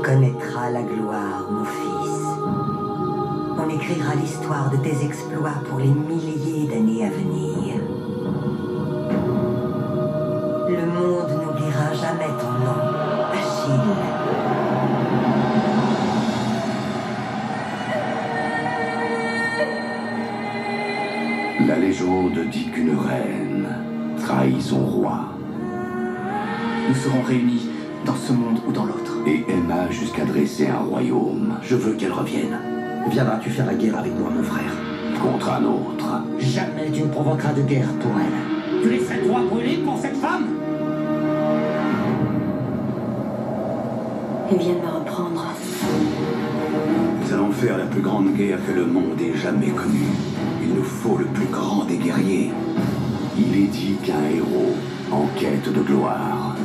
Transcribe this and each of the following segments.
connaîtras la gloire, mon fils. On écrira l'histoire de tes exploits pour les milliers d'années à venir. Le monde n'oubliera jamais ton nom, Achille. La légende dit qu'une reine trahit son roi. Nous serons réunis dans ce monde ou dans l'autre. Et aima jusqu'à dresser un royaume. Je veux qu'elle revienne. Viendras-tu faire la guerre avec moi, mon frère? Contre un autre. Jamais tu ne provoqueras de guerre pour elle. Tu laisserais toi brûler pour cette femme? Ils viennent me reprendre. Nous allons faire la plus grande guerre que le monde ait jamais connue. Il nous faut le plus grand des guerriers. Il est dit qu'un héros en quête de gloire.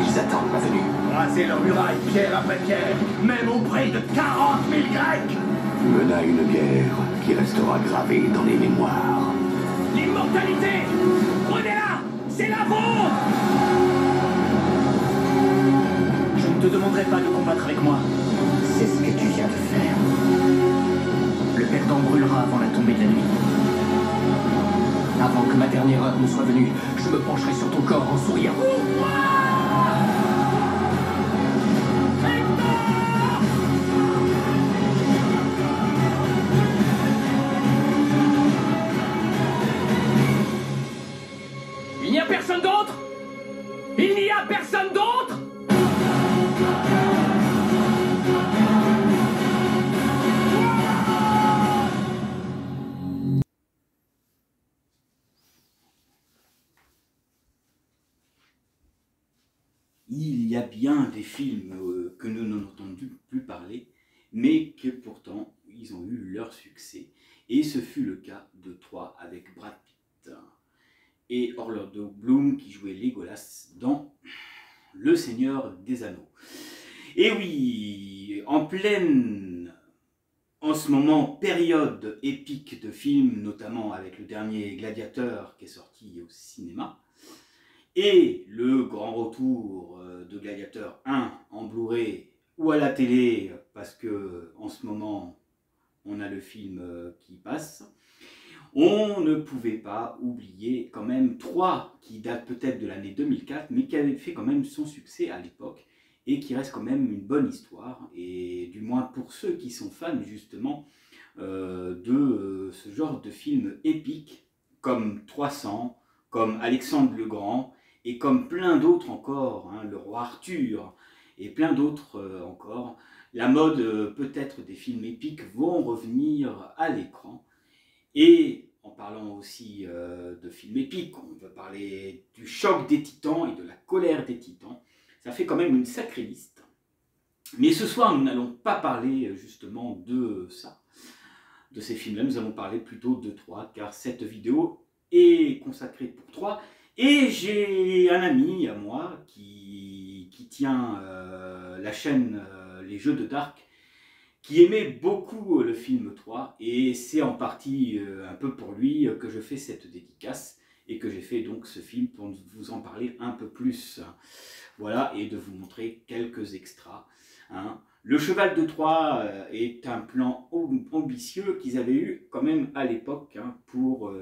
Ils attendent ma venue. Raser leurs murailles pierre après pierre, même auprès de 40 000 Grecs. Mena une guerre qui restera gravée dans les mémoires. L'immortalité, prenez-la, c'est la vôtre. Je ne te demanderai pas de combattre avec moi. C'est ce que tu viens de faire. Le perdant brûlera avant la tombée de la nuit. Avant que ma dernière heure ne soit venue, je me pencherai sur ton corps en souriant. Il n'y a personne d'autre? Il n'y a personne d'autre? Il y a bien des films que nous n'entendons plus parler, mais que pourtant ils ont eu leur succès. Et ce fut le cas de 3 avec Brad Pitt et Orlando Bloom qui jouait Legolas dans Le Seigneur des Anneaux. Et oui, en ce moment, période épique de films, notamment avec le dernier Gladiateur qui est sorti au cinéma, et le grand retour de Gladiateur 1 en Blu-ray ou à la télé, parce que en ce moment on a le film qui passe, on ne pouvait pas oublier quand même 3 qui datent peut-être de l'année 2004, mais qui avaient fait quand même son succès à l'époque, et qui reste quand même une bonne histoire, et du moins pour ceux qui sont fans justement de ce genre de film épique, comme 300, comme Alexandre le Grand, et comme plein d'autres encore, hein, le roi Arthur, et plein d'autres encore. La mode peut-être des films épiques vont revenir à l'écran. Et en parlant aussi de films épiques, on va parler du choc des titans et de la colère des titans. Ça fait quand même une sacrée liste. Mais ce soir, nous n'allons pas parler justement de ça, de ces films-là. Nous allons parler plutôt de 3, car cette vidéo est consacrée pour 3. Et j'ai un ami à moi qui tient la chaîne Les Jeux de Dark, qui aimait beaucoup le film 3, et c'est en partie un peu pour lui que je fais cette dédicace, et que j'ai fait donc ce film pour vous en parler un peu plus. Voilà, et de vous montrer quelques extras. Hein. Le cheval de Troie est un plan ambitieux qu'ils avaient eu quand même à l'époque, hein, pour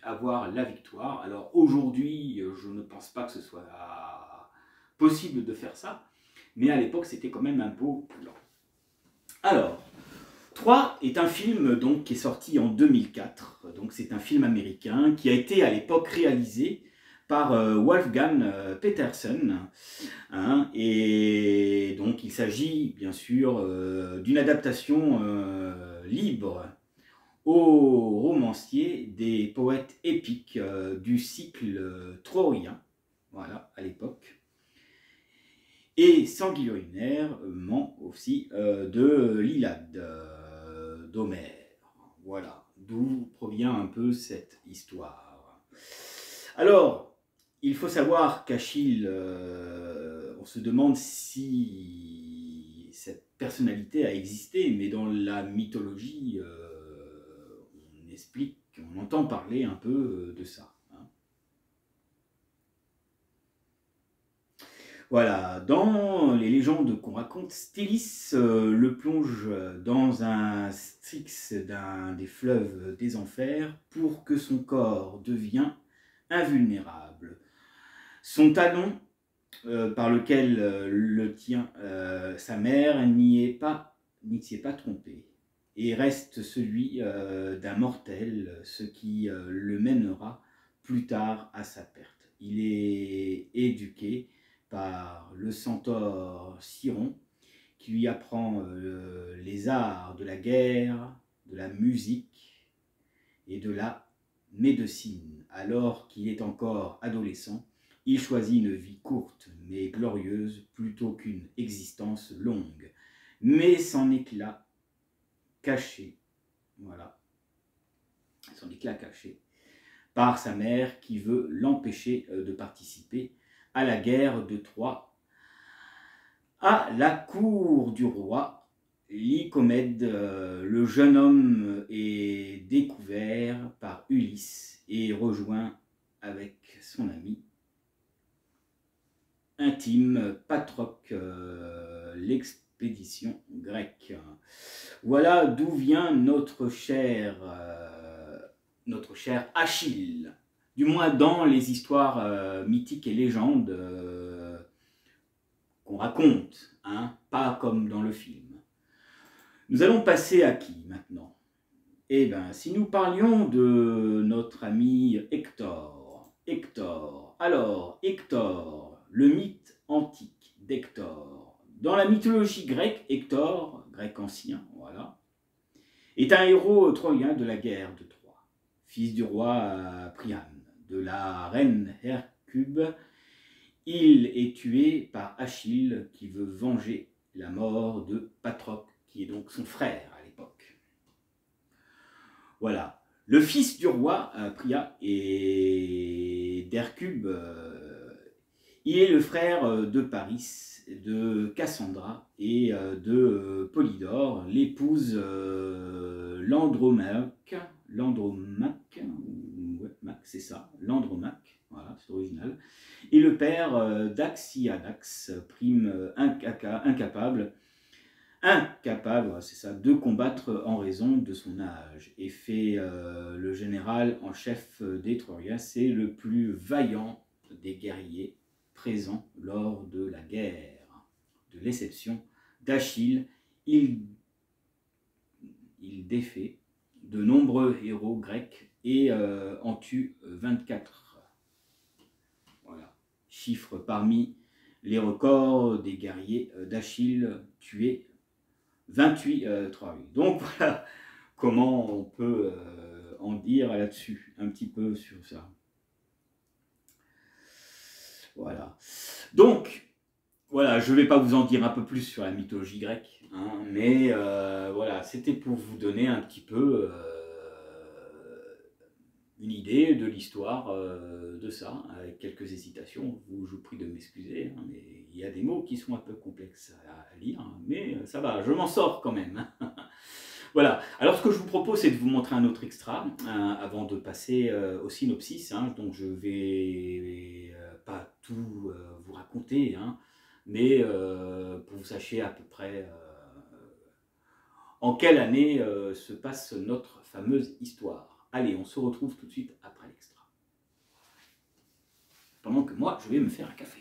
avoir la victoire. Alors aujourd'hui, je ne pense pas que ce soit possible de faire ça, mais à l'époque c'était quand même un beau plan. Alors, 3 est un film donc, qui est sorti en 2004, donc c'est un film américain qui a été à l'époque réalisé par Wolfgang Petersen, hein, et donc il s'agit bien sûr d'une adaptation libre au romancier des poètes épiques du cycle troyen, voilà, à l'époque, et sanguinairement aussi de l'Iliade d'Homère, voilà, d'où provient un peu cette histoire. Alors, il faut savoir qu'Achille, on se demande si cette personnalité a existé, mais dans la mythologie, on entend parler un peu de ça. Hein. Voilà, dans les légendes qu'on raconte, Stélis le plonge dans un Styx d'un des fleuves des enfers pour que son corps devienne invulnérable. Son talon, par lequel le tient sa mère, n'y s'y est pas trompé, et reste celui d'un mortel, ce qui le mènera plus tard à sa perte. Il est éduqué par le centaure Chiron, qui lui apprend les arts de la guerre, de la musique et de la médecine. Alors qu'il est encore adolescent, il choisit une vie courte mais glorieuse plutôt qu'une existence longue, mais son éclat caché, voilà, son éclat caché par sa mère qui veut l'empêcher de participer à la guerre de Troie. À la cour du roi Lycomède, le jeune homme est découvert par Ulysse et rejoint avec son ami intime Patrocle l'expédition grecque. Voilà d'où vient notre cher Achille, du moins dans les histoires mythiques et légendes qu'on raconte, hein, pas comme dans le film. Nous allons passer à qui maintenant? Eh bien, si nous parlions de notre ami Hector. Alors, Hector, le mythe antique d'Hector. Dans la mythologie grecque, Hector, grec ancien, voilà, est un héros troyen de la guerre de Troie, fils du roi Priam, de la reine Hercube. Il est tué par Achille qui veut venger la mort de Patrocle, qui est donc son frère à l'époque. Voilà. Le fils du roi Priam et d'Hercube, il est le frère de Paris, de Cassandra et de Polydore, l'épouse Landromaque, c'est ça, Landromaque, voilà, c'est original, et le père d'Axiadax, prime incapable, c'est ça, de combattre en raison de son âge, et fait le général en chef des Troyens, c'est le plus vaillant des guerriers présents lors de la guerre. De l'exception d'Achille, il défait de nombreux héros grecs et en tue 24. Voilà, chiffre parmi les records des guerriers d'Achille, tués 28 Troyens. Donc voilà comment on peut en dire là-dessus, un petit peu sur ça. Voilà. Donc, voilà, je ne vais pas vous en dire un peu plus sur la mythologie grecque, hein, mais voilà, c'était pour vous donner un petit peu une idée de l'histoire de ça, avec quelques hésitations. Je vous prie de m'excuser, hein, mais il y a des mots qui sont un peu complexes à lire, hein, mais ça va, je m'en sors quand même. Voilà, alors ce que je vous propose, c'est de vous montrer un autre extra, avant de passer au synopsis, hein, donc je vais pas tout vous raconter, hein, mais pour que vous sachiez à peu près en quelle année se passe notre fameuse histoire. Allez, on se retrouve tout de suite après l'extra. Pendant que moi, je vais me faire un café.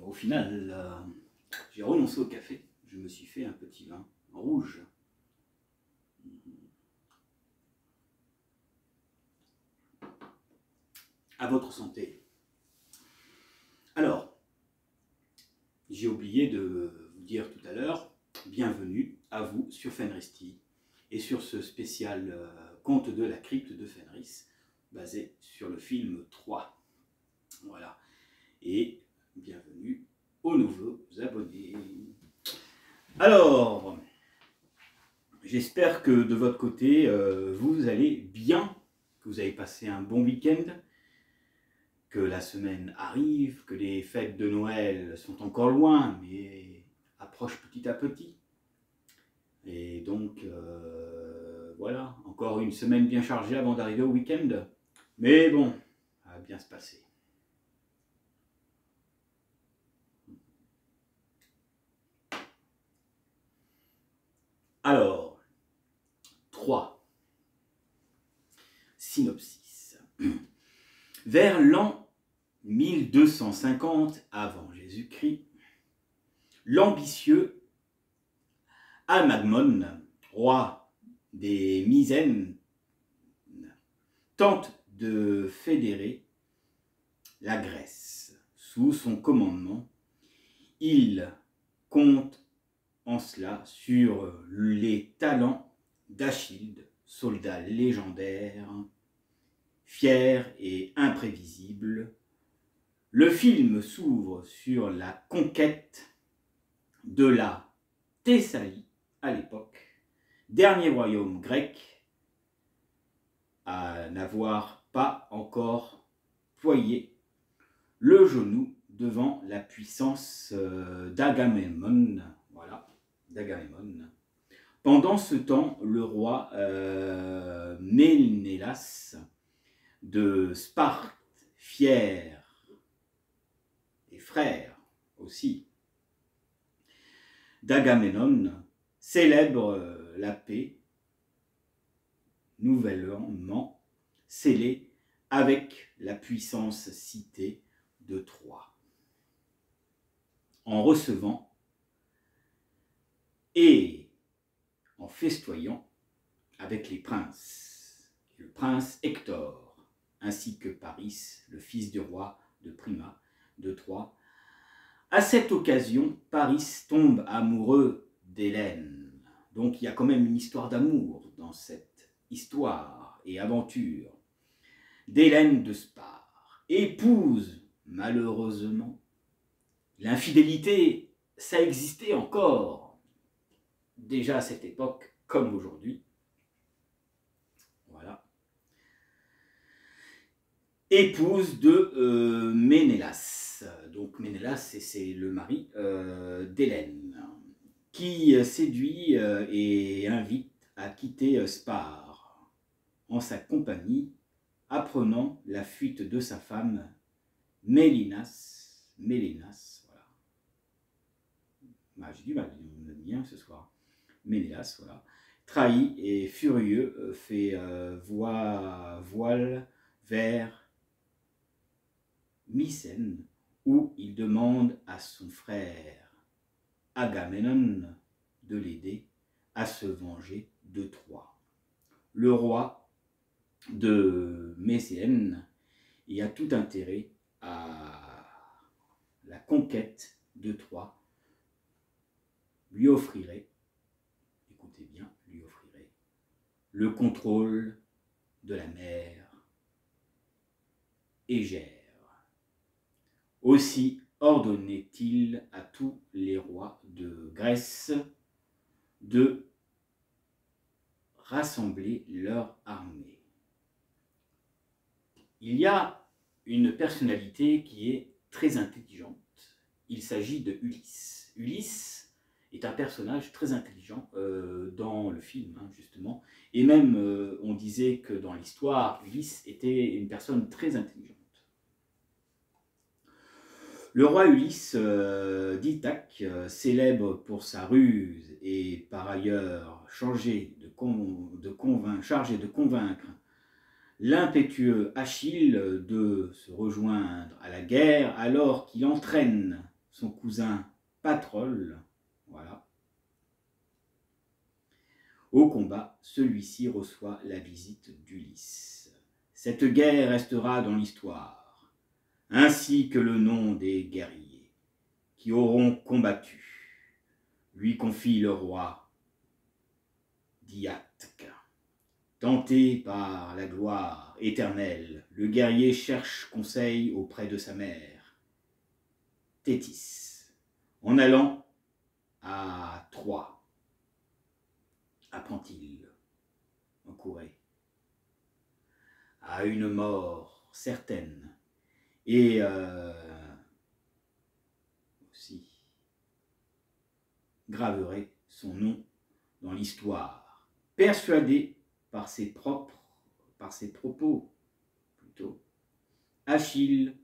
Au final, j'ai renoncé au café. Je me suis fait un petit vin rouge. À votre santé. Alors, j'ai oublié de vous dire tout à l'heure, bienvenue à vous sur Fenristi et sur ce spécial conte de la crypte de Fenris, basé sur le film 3. Voilà. Et bienvenue aux nouveaux abonnés. Alors, j'espère que de votre côté, vous allez bien, que vous avez passé un bon week-end, que la semaine arrive, que les fêtes de Noël sont encore loin, mais approchent petit à petit. Et donc, voilà, encore une semaine bien chargée avant d'arriver au week-end. Mais bon, ça va bien se passer. Alors, 3. Synopsis. Vers l'an 1250 avant Jésus-Christ, l'ambitieux Amagmon, roi des Mycènes, tente de fédérer la Grèce sous son commandement. Il compte en cela sur les talents d'Achille, soldat légendaire, fier et imprévisible. Le film s'ouvre sur la conquête de la Thessalie à l'époque, dernier royaume grec à n'avoir pas encore ployé le genou devant la puissance d'Agamemnon. Voilà, d'Agamemnon. Pendant ce temps, le roi Ménélas de Sparte, fier et frère aussi d'Agamemnon, célèbre la paix nouvellement scellée avec la puissance cité de Troie, en recevant et en festoyant avec les princes, le prince Hector, ainsi que Paris, le fils du roi de Prima de Troie. À cette occasion, Paris tombe amoureux d'Hélène. Donc il y a quand même une histoire d'amour dans cette histoire et aventure d'Hélène de Spare. Épouse, malheureusement, l'infidélité, ça existait encore, déjà à cette époque comme aujourd'hui. Voilà. Épouse de Ménélas. Donc Ménélas, c'est le mari d'Hélène, qui séduit et invite à quitter Spare en sa compagnie, apprenant la fuite de sa femme Mélinas, voilà. Bah, j'ai du mal, on a bien ce soir. Ménélas, voilà. Trahi et furieux, fait voile vers Mycène, où il demande à son frère Agamemnon de l'aider à se venger de Troie. Le roi de Mycène y a tout intérêt à la conquête de Troie, lui offrirait, écoutez bien, lui offrirait le contrôle de la mer Égère. Aussi ordonnait-il à tous les rois de Grèce de rassembler leur armée. Il y a une personnalité qui est très intelligente. Il s'agit de Ulysse. Ulysse est un personnage très intelligent dans le film, hein, justement. Et même, on disait que dans l'histoire, Ulysse était une personne très intelligente. Le roi Ulysse d'Ithaque, célèbre pour sa ruse et par ailleurs chargé de convaincre l'impétueux Achille de se rejoindre à la guerre, alors qu'il entraîne son cousin Patrol. Voilà. Au combat, celui-ci reçoit la visite d'Ulysse. Cette guerre restera dans l'histoire, ainsi que le nom des guerriers qui auront combattu, lui confie le roi Diatque. Tenté par la gloire éternelle, le guerrier cherche conseil auprès de sa mère, Thétis. En allant à Troie, apprend-il, encourait à une mort certaine et aussi graverait son nom dans l'histoire, persuadé par ses propos plutôt, Achille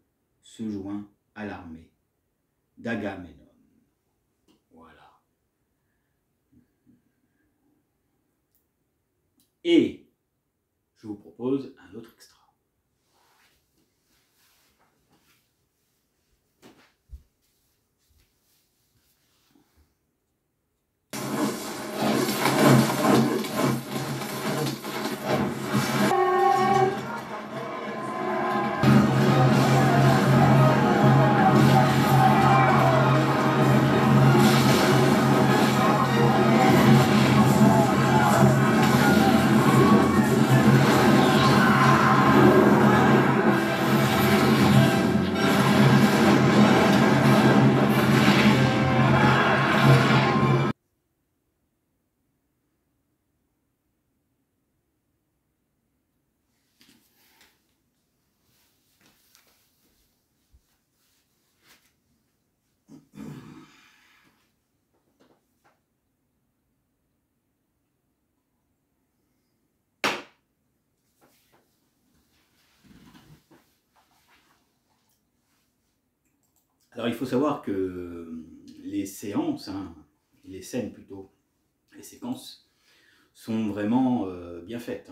se joint à l'armée d'Agamemnon. Voilà. Et je vous propose un autre extrait. Alors il faut savoir que les séances, les scènes plutôt, les séquences, sont vraiment bien faites.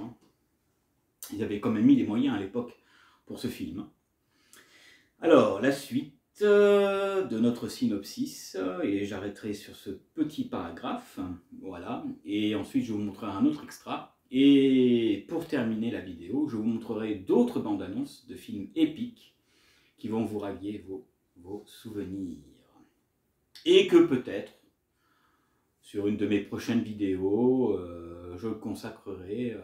Ils avaient quand même mis les moyens à l'époque pour ce film. Alors la suite de notre synopsis, et j'arrêterai sur ce petit paragraphe, voilà, et ensuite je vous montrerai un autre extra. Et pour terminer la vidéo, je vous montrerai d'autres bandes annonces de films épiques qui vont vous raviver vos souvenirs. Et que peut-être, sur une de mes prochaines vidéos, je consacrerai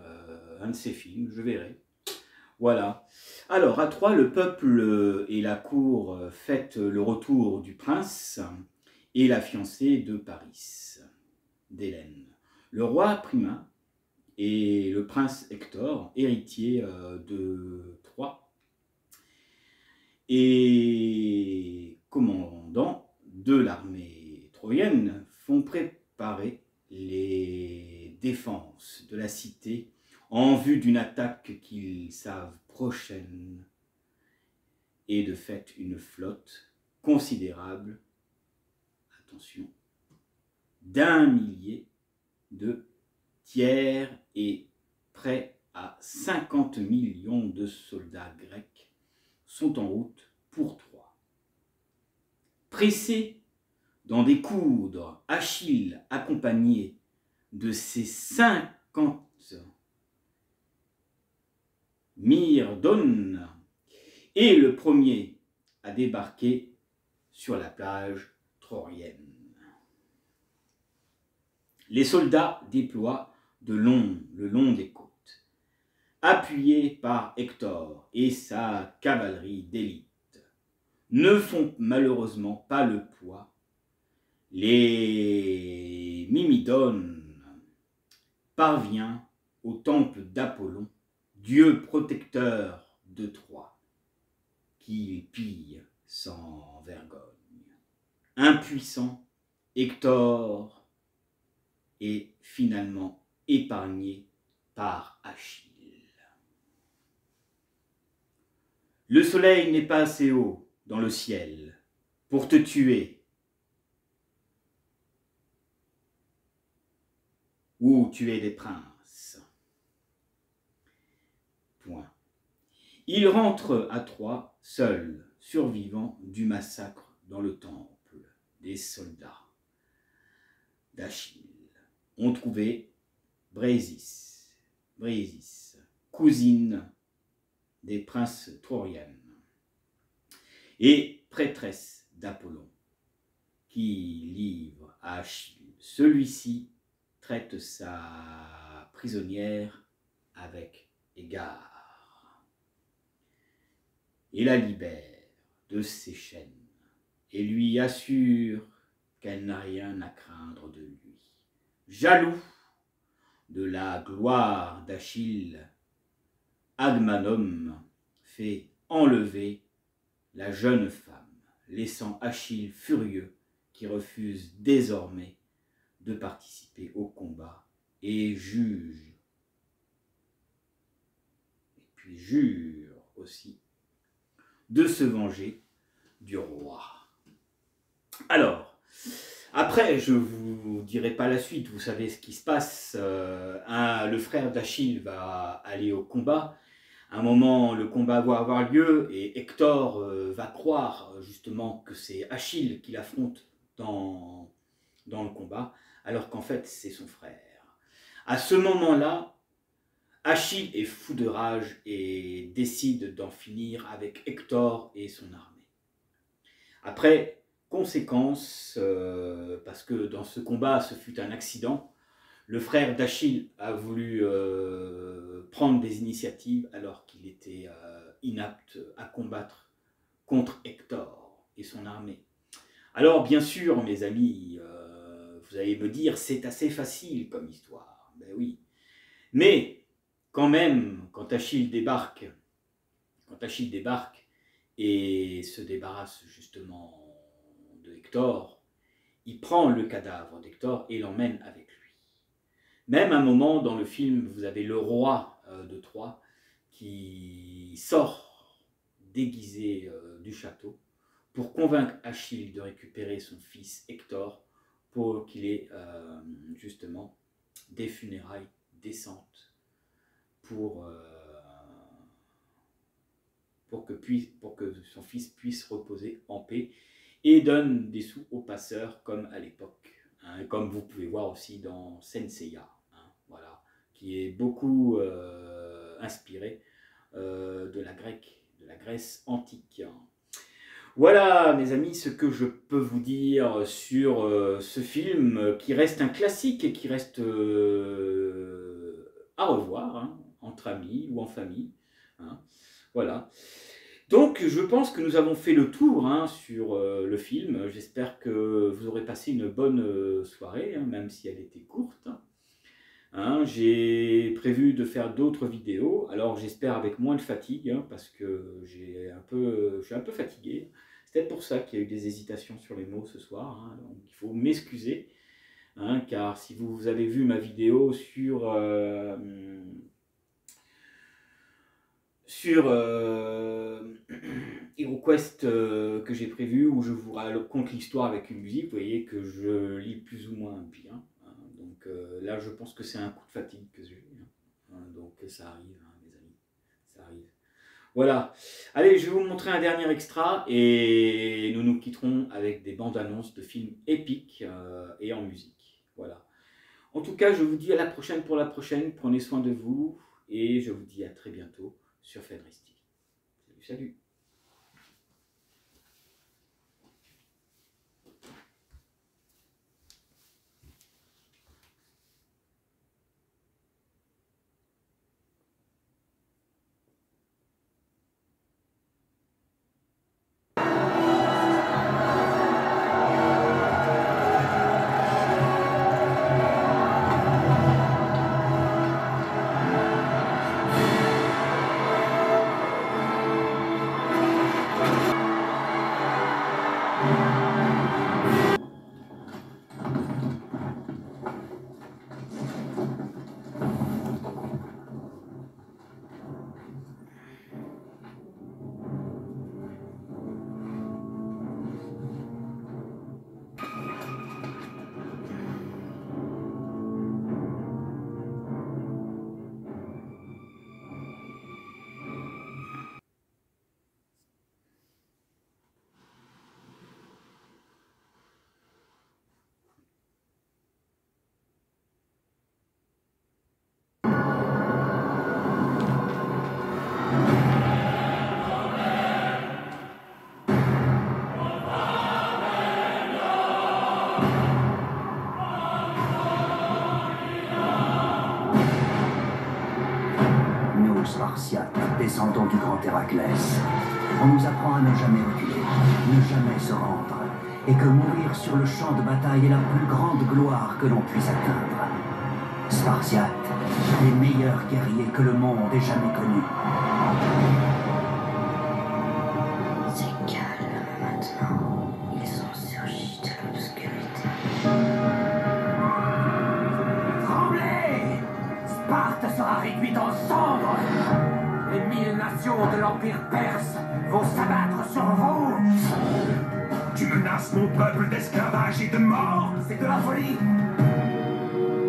un de ces films, je verrai. Voilà. Alors, à Troie, le peuple et la cour fêtent le retour du prince et la fiancée de Paris, d'Hélène. Le roi Primin et le prince Hector, héritier de Troie, et commandant de l'armée troyenne, font préparer les défenses de la cité en vue d'une attaque qu'ils savent prochaine, et de fait une flotte considérable, attention, d'1 millier de tiers et près à 50 millions de soldats grecs sont en route pour Troie. Pressé d'en découdre, Achille, accompagné de ses 50 Myrdones, est le premier à débarquer sur la plage troyenne. Les soldats déploient le long des côtes, appuyés par Hector et sa cavalerie d'élite, ne font malheureusement pas le poids. Les Myrmidones parviennent au temple d'Apollon, dieu protecteur de Troie, qu'ils pillent sans vergogne. Impuissant, Hector est finalement épargné par Achille. Le soleil n'est pas assez haut dans le ciel pour te tuer, ou tuer des princes. Point. Il rentre à Troie seul, survivant du massacre dans le temple des soldats d'Achille ont trouvé Brésis, cousine des princes troïennes et prêtresse d'Apollon, qui livre à Achille. Celui-ci traite sa prisonnière avec égard et la libère de ses chaînes et lui assure qu'elle n'a rien à craindre de lui. Jaloux de la gloire d'Achille, Agamemnon fait enlever la jeune femme, laissant Achille furieux qui refuse désormais de participer au combat et jure aussi de se venger du roi. Alors, après, je ne vous dirai pas la suite, vous savez ce qui se passe. Le frère d'Achille va aller au combat. À un moment, le combat va avoir lieu et Hector va croire justement que c'est Achille qui l'affronte dans le combat, alors qu'en fait, c'est son frère. À ce moment-là, Achille est fou de rage et décide d'en finir avec Hector et son armée. Après, conséquence, parce que dans ce combat, ce fut un accident, le frère d'Achille a voulu prendre des initiatives alors qu'il était inapte à combattre contre Hector et son armée. Alors bien sûr, mes amis, vous allez me dire, c'est assez facile comme histoire. Ben oui. Mais quand même, quand Achille débarque et se débarrasse justement de Hector, il prend le cadavre d'Hector et l'emmène avec lui. Même à un moment dans le film, vous avez le roi de Troie qui sort déguisé du château pour convaincre Achille de récupérer son fils Hector pour qu'il ait justement des funérailles décentes pour que son fils puisse reposer en paix, et donne des sous aux passeurs comme à l'époque, hein, comme vous pouvez voir aussi dans Saint Seiya, hein, voilà, qui est beaucoup inspiré de la Grèce antique. Voilà, mes amis, ce que je peux vous dire sur ce film qui reste un classique et qui reste à revoir, hein, entre amis ou en famille. Hein, voilà. Donc, je pense que nous avons fait le tour, hein, sur le film. J'espère que vous aurez passé une bonne soirée, hein, même si elle était courte. Hein, j'ai prévu de faire d'autres vidéos, alors j'espère avec moins de fatigue, hein, parce que je suis un peu fatigué. C'est peut-être pour ça qu'il y a eu des hésitations sur les mots ce soir, hein, donc il faut m'excuser, hein, car si vous avez vu ma vidéo sur HeroQuest que j'ai prévu, où je vous raconte l'histoire avec une musique, vous voyez que je lis plus ou moins bien. Donc là, je pense que c'est un coup de fatigue que j'ai eu. Hein. Donc ça arrive, hein, mes amis, ça arrive. Voilà. Allez, je vais vous montrer un dernier extra et nous nous quitterons avec des bandes annonces de films épiques et en musique. Voilà. En tout cas, je vous dis à la prochaine pour la prochaine. Prenez soin de vous et je vous dis à très bientôt sur Fenris TV. Salut, salut. descendons du grand Héraclès, on nous apprend à ne jamais reculer, ne jamais se rendre, et que mourir sur le champ de bataille est la plus grande gloire que l'on puisse atteindre. Spartiates, les meilleurs guerriers que le monde ait jamais connus. C'est calme maintenant. Ils ont surgi de l'obscurité. Tremblez! Sparte sera réduite en cendres! Les 1000 nations de l'Empire perse vont s'abattre sur vous! Tu menaces mon peuple d'esclavage et de mort? C'est de la folie!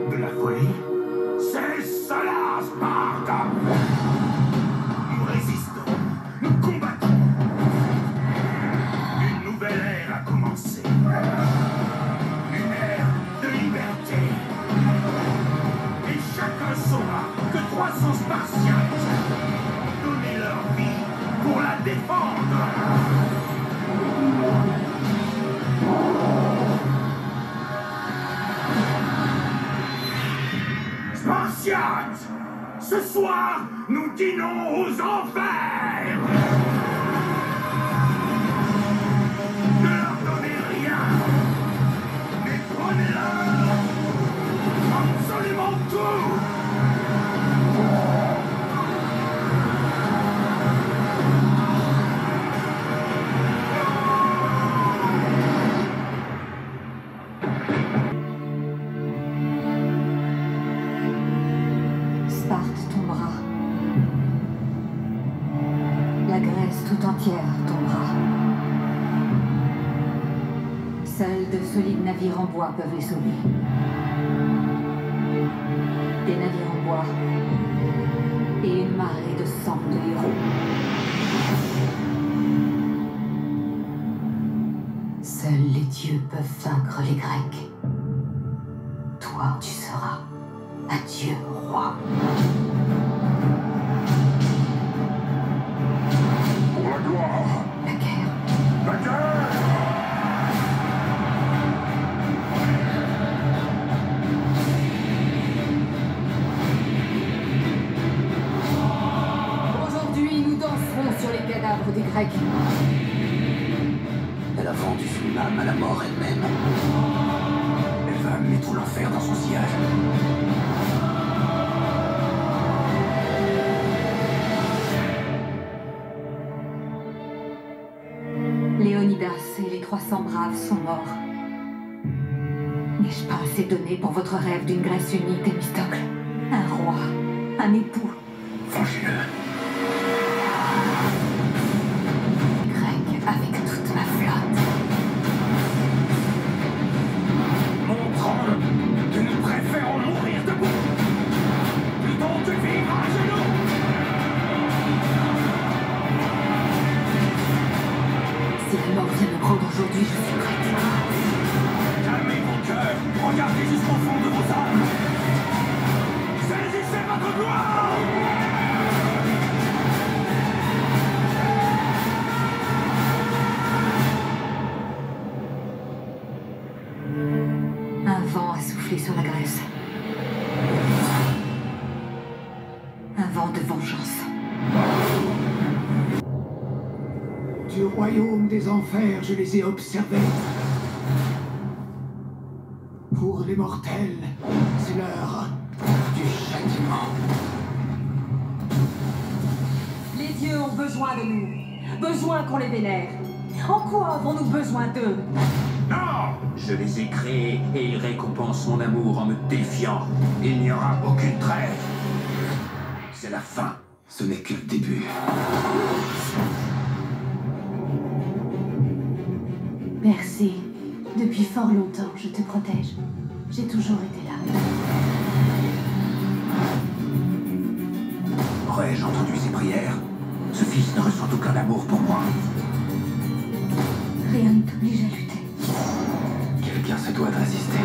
De la folie? C'est cela, Sparte! Nous résistons, nous combattons. Une nouvelle ère a commencé. Une ère de liberté. Et chacun saura que 300 Spartiates ont donné leur vie pour la défendre. Spartiates! Ce soir, nous dînons aux enfers! Ne leur donnez rien! Mais prenez-leur absolument tout! Sparte tombera. La Grèce tout entière tombera. Seuls de solides navires en bois peuvent les sauver. Des navires en bois et une marée de sang de héros. Seuls les dieux peuvent vaincre les Grecs. Toi, tu seras un dieu roi. Pour la gloire! La guerre. La guerre! Aujourd'hui, nous danserons sur les cadavres des Grecs. Elle a vendu son âme à la mort elle-même. Elle va amener tout l'enfer dans son sillage. Léonidas et les 300 braves sont morts. N'ai-je pas assez donné pour votre rêve d'une Grèce unie, Thémistocle? Un roi, un époux. Vengez-le! Grec avec toute ma flotte. Montrons que nous préférons mourir debout plutôt que vivre à genoux! Si la mort vient me prendre aujourd'hui, je suis prête. Calmez vos cœurs, regardez jusqu'au fond de vos âmes! Saisissez votre gloire! Un vent a soufflé sur la Grèce. Un vent de vengeance. Du royaume des enfers, je les ai observés. Pour les mortels, c'est l'heure du châtiment. Les dieux ont besoin de nous. Besoin qu'on les vénère. En quoi avons-nous besoin d'eux? Non! Je les ai créés et ils récompensent mon amour en me défiant. Il n'y aura aucune trêve. C'est la fin. Ce n'est que le début. Merci. Depuis fort longtemps, je te protège. J'ai toujours été là. Aurais-je entendu ses prières? Ce fils ne ressent aucun amour pour moi. Rien ne t'oblige à lutter. Quelqu'un se doit de résister.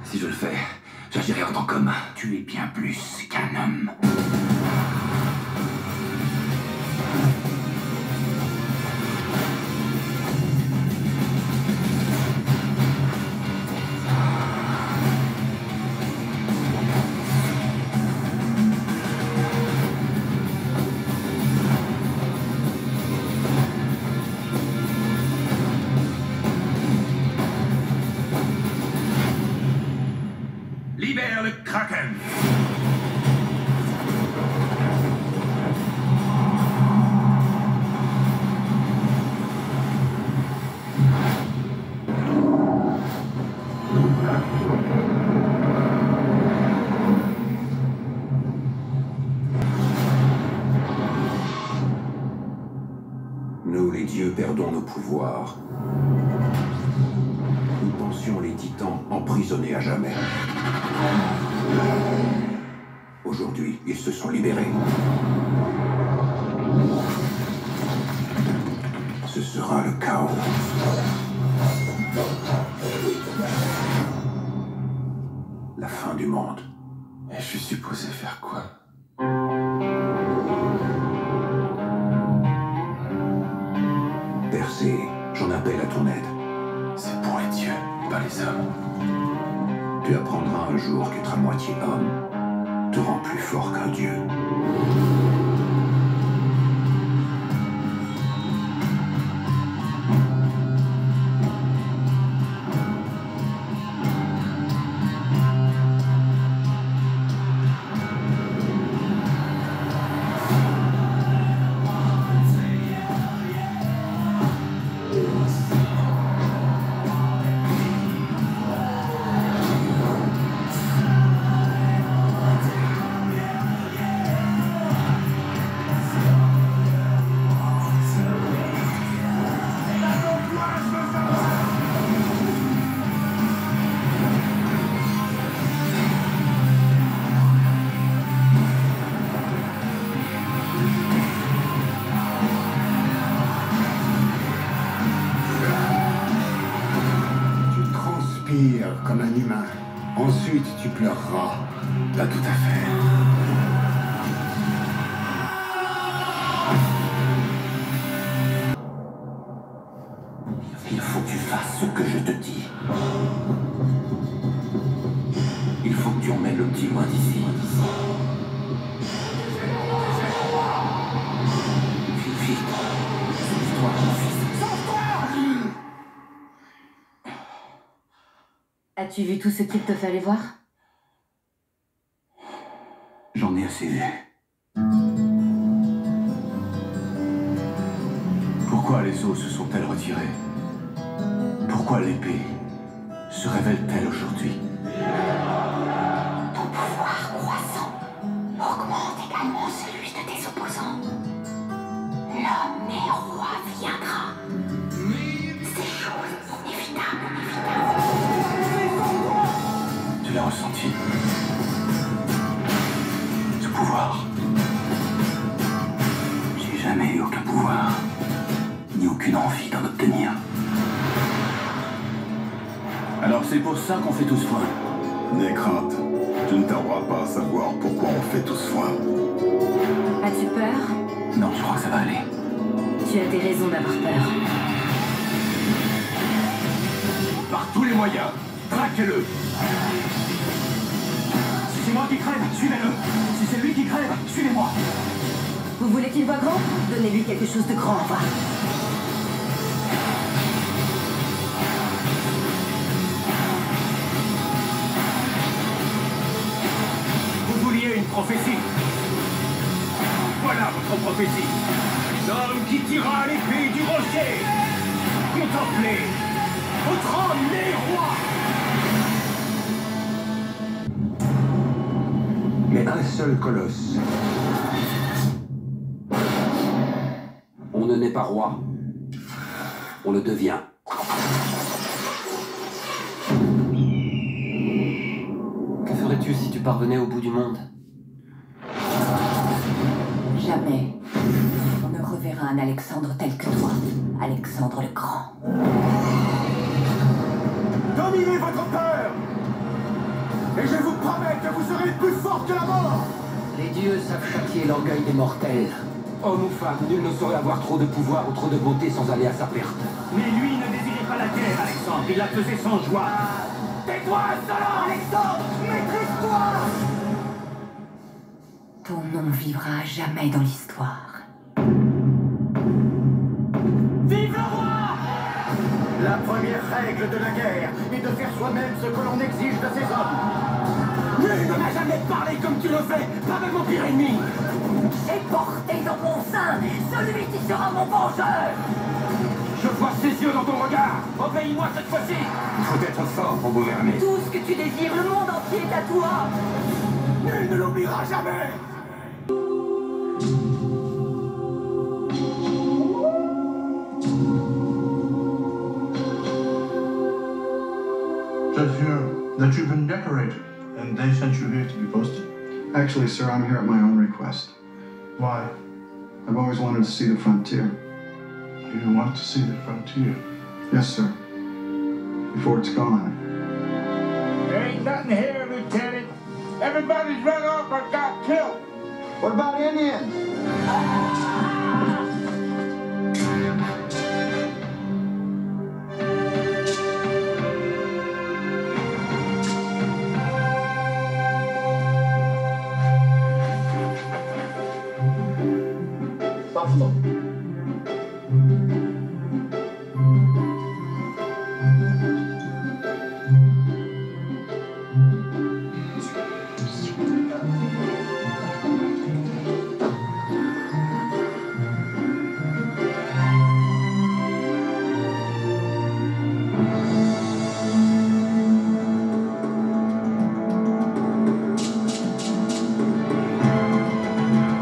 Si je le fais, j'agirai en tant qu'homme. Tu es bien plus qu'un homme. vers le Kraken. Nous, les dieux, perdons nos pouvoirs. Nous pensions les titans emprisonnés à jamais. Aujourd'hui, ils se sont libérés. Ce sera le chaos. La fin du monde. Et je suis supposé faire quoi? Percé, j'en appelle à ton aide. C'est pour les dieux, pas les hommes. Tu apprendras un jour qu'être à moitié homme te rend plus fort qu'un dieu. Comme un humain. Ensuite, tu pleureras. Pas tout à fait. Il faut que tu fasses ce que je te dis. Il faut que tu emmènes le petit loin d'ici. Vite, vite. Sauve-toi, mon fils. As-tu vu tout ce qu'il te fallait voir? J'en ai assez vu. Pourquoi les eaux se sont-elles retirées? Pourquoi l'épée se révèle-t-elle aujourd'hui? Ton pouvoir croissant augmente également celui de tes opposants. L'homme né roi viendra. C'est chose inévitable, Tu l'as ressenti? Ce pouvoir. J'ai jamais eu aucun pouvoir, ni aucune envie d'en obtenir. Alors c'est pour ça qu'on fait tout ce foin. N'aie crainte, tu ne tarderas pas à savoir pourquoi on fait tout ce foin. As-tu peur? Non, je crois que ça va aller. Tu as des raisons d'avoir peur. Par tous les moyens, traquez-le. Si c'est moi qui crève, suivez-le. Si c'est lui qui crève, suivez-moi. Vous voulez qu'il voie grand? Donnez-lui quelque chose de grand à voir. Vous vouliez une prophétie. Voilà votre prophétie. L'homme qui tira l'épée du rocher. Contemplez votre homme né roi. Mais un seul colosse. On ne naît pas roi. On le devient. Que ferais-tu si tu parvenais au bout du monde? Jamais on ne reverra un Alexandre tel que toi, Alexandre le Grand. Dominez votre peur. Et je vous promets que vous serez plus fort que la mort. Les dieux savent châtier l'orgueil des mortels. Homme ou femme, nul ne saurait avoir trop de pouvoir ou trop de beauté sans aller à sa perte. Mais lui ne désirait pas la guerre, Alexandre. Il la faisait sans joie. Tais-toi, insolent, Alexandre. Maîtrise-toi. Ton nom vivra à jamais dans l'histoire. Vive le roi! La première règle de la guerre est de faire soi-même ce que l'on exige de ses hommes. ne m'as jamais parlé comme tu le fais, pas même mon pire ennemi. J'ai porté dans mon sein celui qui sera mon vengeur. Je vois ses yeux dans ton regard. Obéis-moi cette fois-ci. Il faut être fort pour gouverner. Tout ce que tu désires, le monde entier est à toi. Nul ne l'oubliera jamais. Just hear that you've been decorated, and they sent you here to be posted. Actually, sir, I'm here at my own request. Why? I've always wanted to see the frontier. You want to see the frontier? Yes, sir. Before it's gone. There ain't nothing here, Lieutenant. Everybody's run off or got killed. What about Indians? Buffalo.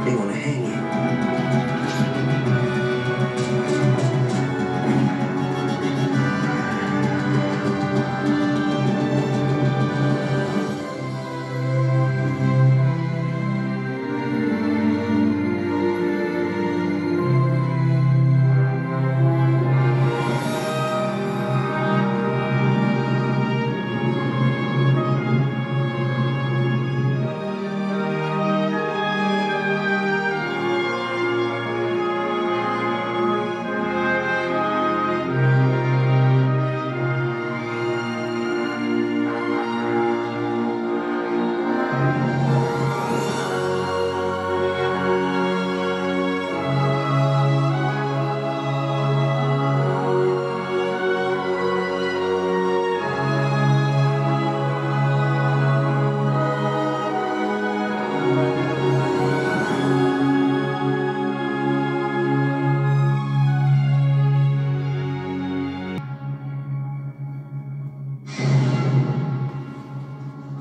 They want to hang you.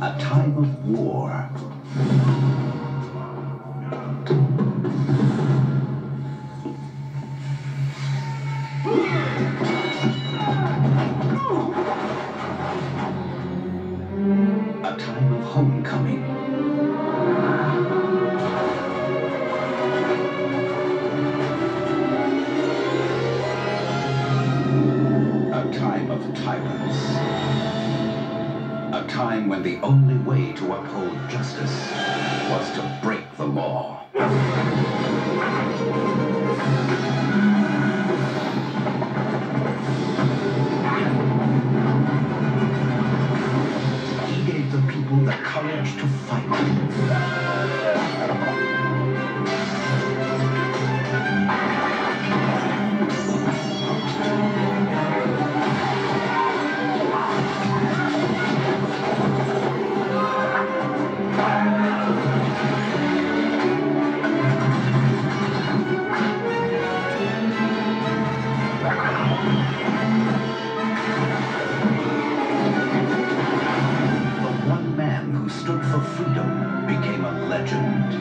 A time of war. A time of homecoming. A time of tyrants. A time when the only way to uphold justice was to break the law. He gave the people the courage to fight. Stood for freedom became a legend.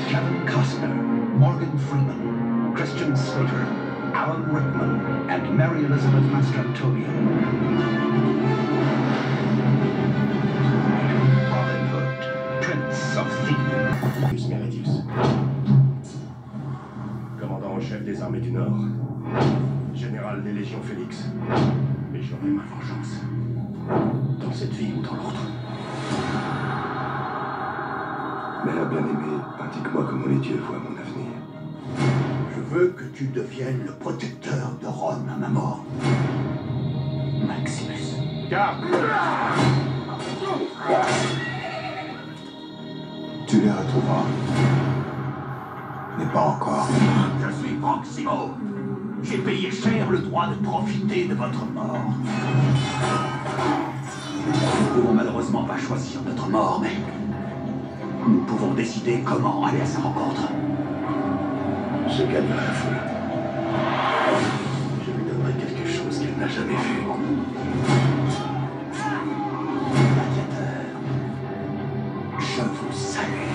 Kevin Costner, Morgan Freeman, Christian Slater, Alan Rickman, and Mary Elizabeth Mastrantonio. Meridius, commandant en chef des armées du Nord, général des légions Félix. Et j'aurai ma vengeance, dans cette vie ou dans l'autre. Mère bien-aimée, indique-moi comment les dieux voient mon avenir. Je veux que tu deviennes le protecteur de Rome à ma mort. Maximus. Garde! Tu les retrouveras. Mais pas encore. Je suis Proximo. J'ai payé cher le droit de profiter de votre mort. Nous pouvons malheureusement pas choisir notre mort, mais nous pouvons décider comment aller à sa rencontre. Je gagnerai la foule. Je lui donnerai quelque chose qu'elle n'a jamais vu. Gladiateur, je vous salue.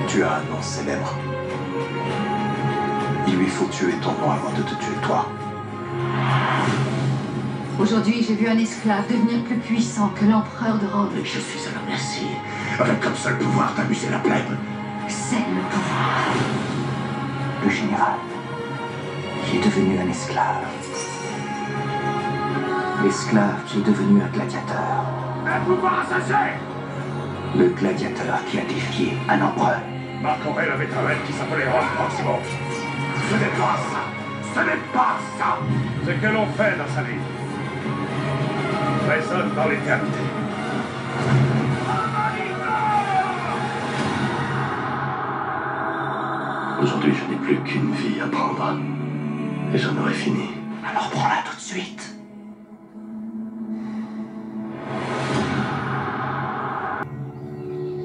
Tu as un nom célèbre. Il lui faut tuer ton nom avant de te tuer toi. Aujourd'hui, j'ai vu un esclave devenir plus puissant que l'empereur de Rome. Et je suis à leur merci. Avec comme seul pouvoir d'amuser la plèbe. C'est le pouvoir. Le général, qui est devenu un esclave. L'esclave qui est devenu un gladiateur. Un pouvoir assassin! Le gladiateur qui a défié un empereur. Marc Aurèle avait un rêve qui s'appelait Rome Proximo. Ce n'est pas ça! Ce n'est pas ça! Ce que l'on fait dans sa vie résonne dans l'éternité. Aujourd'hui, je n'ai plus qu'une vie à prendre. Et j'en aurai fini. Alors prends-la tout de suite.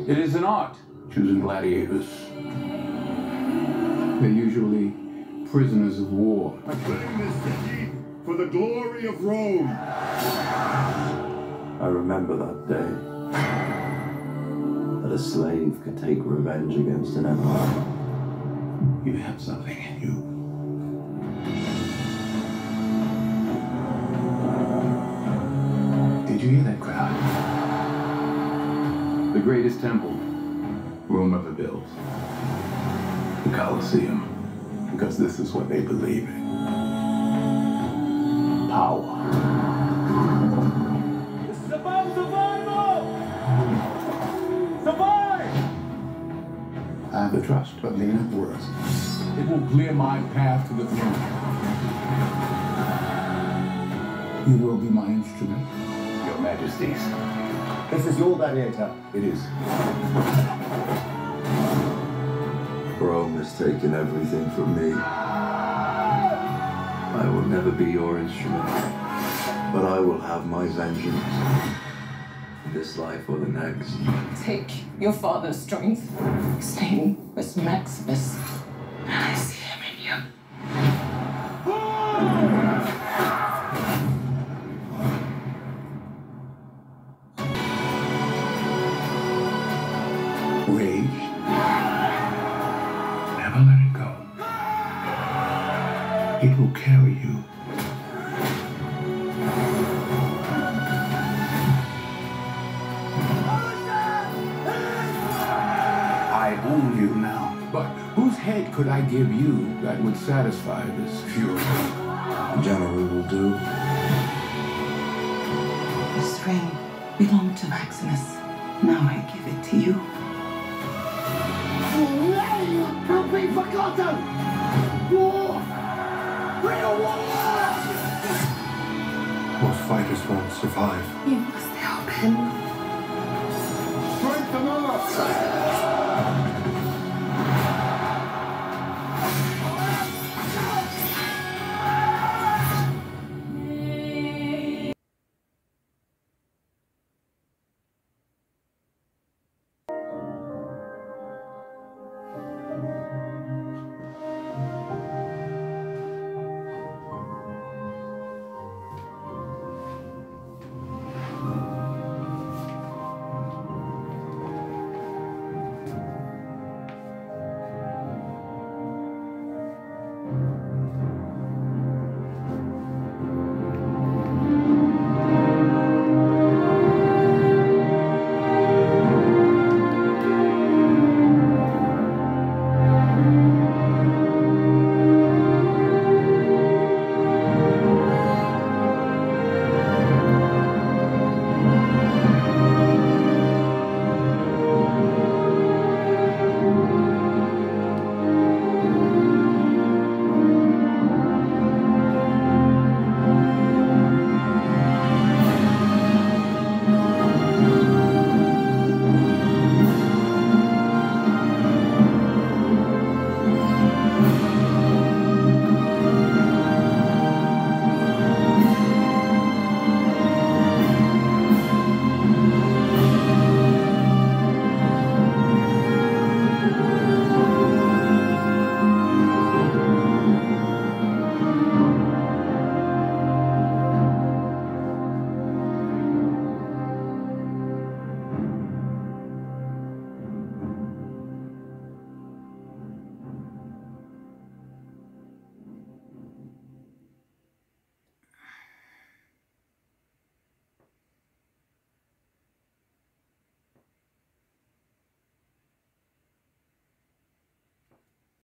It is an art, choosing gladiators. They're usually prisoners of war. I claim this city for the glory of Rome. I remember that day. That a slave could take revenge against an empire. You have something in you. Did you hear that crowd? The greatest temple Rome ever built. The Colosseum. Because this is what they believe in. Power. This is about survival! Survive! I have the trust of the emperors. It will clear my path to the throne. You will be my instrument, Your Majesties. This is your gladiator. It is. Rome has taken everything from me. I will never be your instrument. But I will have my vengeance. This life or the next. Take your father's strength. His name was Maximus. And I see him in you. Rage. Never let it go. It will carry you. I own you now. But whose head could I give you that would satisfy this fury? The general will do. This ring belonged to Maximus. Now I give it to you. Help me, forgotten! War! Real war! Most fighters won't survive. You must help him. Strengthen us!